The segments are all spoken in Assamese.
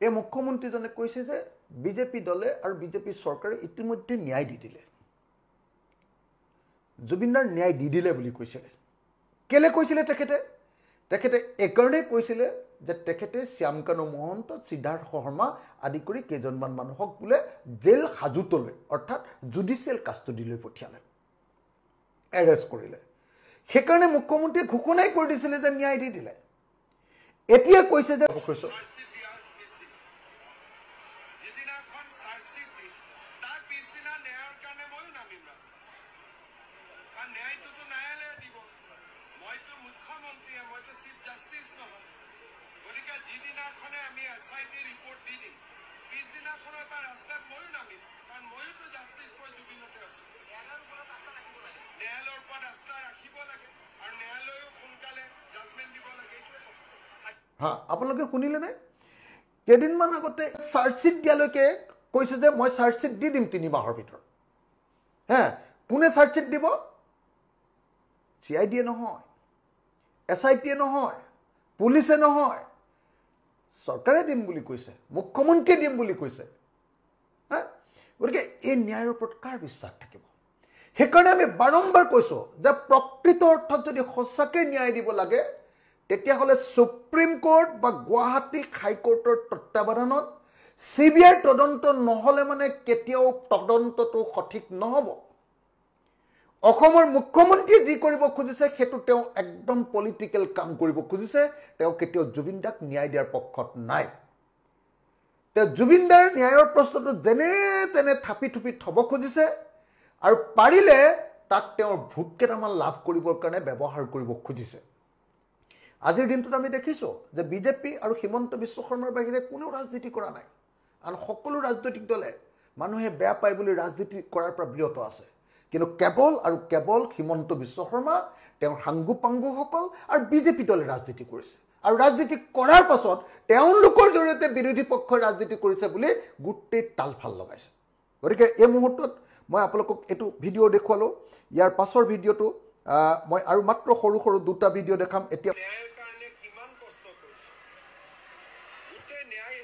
এই মুখ্যমন্ত্ৰীজনে কৈছে যে বিজেপি দলে আৰু বিজেপি চৰকাৰে ইতিমধ্যে ন্যায় দি দিলে জুবিনদাৰ ন্যায় দি দিলে বুলি কৈছিলে কেলে কৈছিলে তেখেতে একৰণে কৈছিলে যে তেখেতে শ্যামকানু মহন্ত সিদ্ধাৰ্থ শৰ্মা আদি কৰি কেইজনমান মানুহক বোলে জেল হাজুতলৈ অৰ্থাৎ জুডিচিয়েল কাষ্টডিলৈ পঠিয়ালে এৰেষ্ট কৰিলে সেইকাৰণে মুখ্যমন্ত্ৰীয়ে ঘোষণাই কৰি দিছিলে যে ন্যায় দি দিলে এতিয়া কৈছে যে আপোনালোকে শুনিলে নে কেইদিনমান আগতে চাৰ্জশ্বিট দিয়ালৈকে কৈছে যে মই চাৰ্জশ্বিট দি দিম 3 মাহৰ ভিতৰত কোনে চাৰ্জশ্বিট দিব CID নহয় SIT নহয় পুলিচে নহয় চৰকাৰে দিম বুলি কৈছে মুখ্যমন্ত্ৰীয়ে দিম বুলি কৈছে গতিকে এই ন্যায়ৰ ওপৰত কাৰ বিশ্বাস থাকিব সেইকাৰণে আমি বাৰম্বাৰ কৈছো যে প্ৰকৃত অৰ্থত যদি সঁচাকৈ ন্যায় দিব লাগে তেতিয়াহ'লে সুপ্ৰিম কোৰ্ট বা গুৱাহাটী হাইকোৰ্টৰ তত্ত্বাৱধানত CBI তদন্ত নহলে মানে কেতিয়াও তদন্তটো সঠিক নহব অসমৰ মুখ্যমন্ত্ৰী যি কৰিব খুজিছে হেতু তেওঁ একদম পলিটিক্যাল কাম কৰিব খুজিছে তেওঁ কেতিয়াও জুবিনদাক ন্যায় দিয়াৰ পক্ষত নাই তেওঁ জুবিনদাৰ ন্যায়ৰ প্ৰশ্নটো যেনে তেনে থাপি থুপি থব খুজিছে আৰু পাৰিলে তাক তেওঁৰ ভোট কেইটামান লাভ কৰিবৰ কাৰণে ব্যৱহাৰ কৰিব খুজিছে আজিৰ দিনটোত আমি দেখিছো যে বিজেপি আৰু হিমন্ত বিশ্ব শৰ্মাৰ বাহিৰে কোনো ৰাজনীতি কৰা নাই আৰু সকলো ৰাজনৈতিক দলে মানুহে বেয়া পায় বুলি ৰাজনীতি কৰাৰ পৰা বিৰত আছে কিন্তু কেৱল হিমন্ত বিশ্ব শৰ্মা তেওঁৰ সাংগুপাংগুসকল আৰু বিজেপি দলে ৰাজনীতি কৰিছে আৰু ৰাজনীতি কৰাৰ পাছত তেওঁলোকৰ জৰিয়তে বিৰোধী পক্ষৰ ৰাজনীতি কৰিছে বুলি গুটেই তালফাল লগাইছে গতিকে এই মুহূৰ্তত মই আপোনালোকক এটো ভিডিও দেখুৱালো ইয়াৰ পাছৰ ভিডিওটো মই আৰু মাত্ৰ সৰু সৰু দুটা ভিডিও দেখাম এতিয়া ন্যায়ৰ কাৰণে কিমান কষ্ট কৰিছে গুটে ন্যায়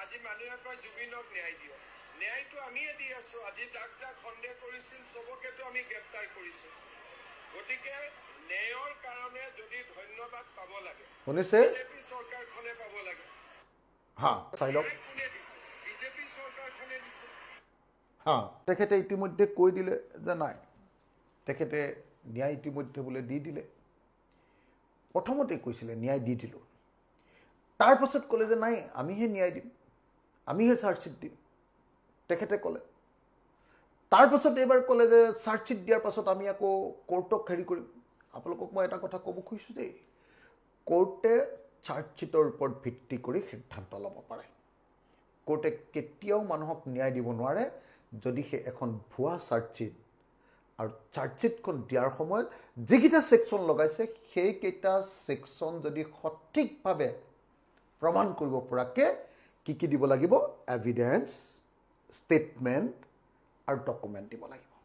আজি মানুহে কয় জুবিনক ন্যায় দিও ন্যায়টো আমিয়ে দি আছো আজি যাক সন্দেহ কৰিছিল সবকেতো আমি গ্ৰেপ্তাৰ কৰিছো গতিকে ন্যায়ৰ কাৰণে যদি ধন্যবাদ পাব লাগে শুনিছে বিজেপি চৰকাৰখনে পাব লাগে চাই লওক বিজেপি চৰকাৰখনে দিছে তেখেতে ইতিমধ্যে কৈ দিলে যে নাই তেখেতে ন্যায় ইতিমধ্যে বোলে দি দিলে প্ৰথমতে কৈছিলে ন্যায় দি দিলো তাৰ পাছত ক'লে যে নাই আমিহে ন্যায় দিম আমিহে চাৰ্জশ্বিট দিম তেখেতে ক'লে তাৰ পাছত এবাৰ ক'লে যে চাৰ্জশ্বিট দিয়াৰ পাছত আমি আকৌ কোৰ্টক হেৰি কৰিম আপোনালোকক মই এটা কথা ক'ব খুজিছোঁ যে কোৰ্টে চাৰ্জশ্বিটৰ ওপৰত ভিত্তি কৰি সিদ্ধান্ত ল'ব পাৰে কোৰ্টে কেতিয়াও মানুহক ন্যায় দিব নোৱাৰে যদি সে এখন ভুৱা চাৰ্জশ্বিট আৰু চাৰ্জশ্বিটখন দিয়াৰ সময়ত যিকেইটা সেকশন লগাইছে সেইকেইটা সেকশন যদি সঠিকভাৱে প্ৰমাণ কৰিব পৰাকে কি দিব লাগিব এভিডেন্স ষ্টেটমেন্ট আৰু ডকুমেন্ট দিব লাগিব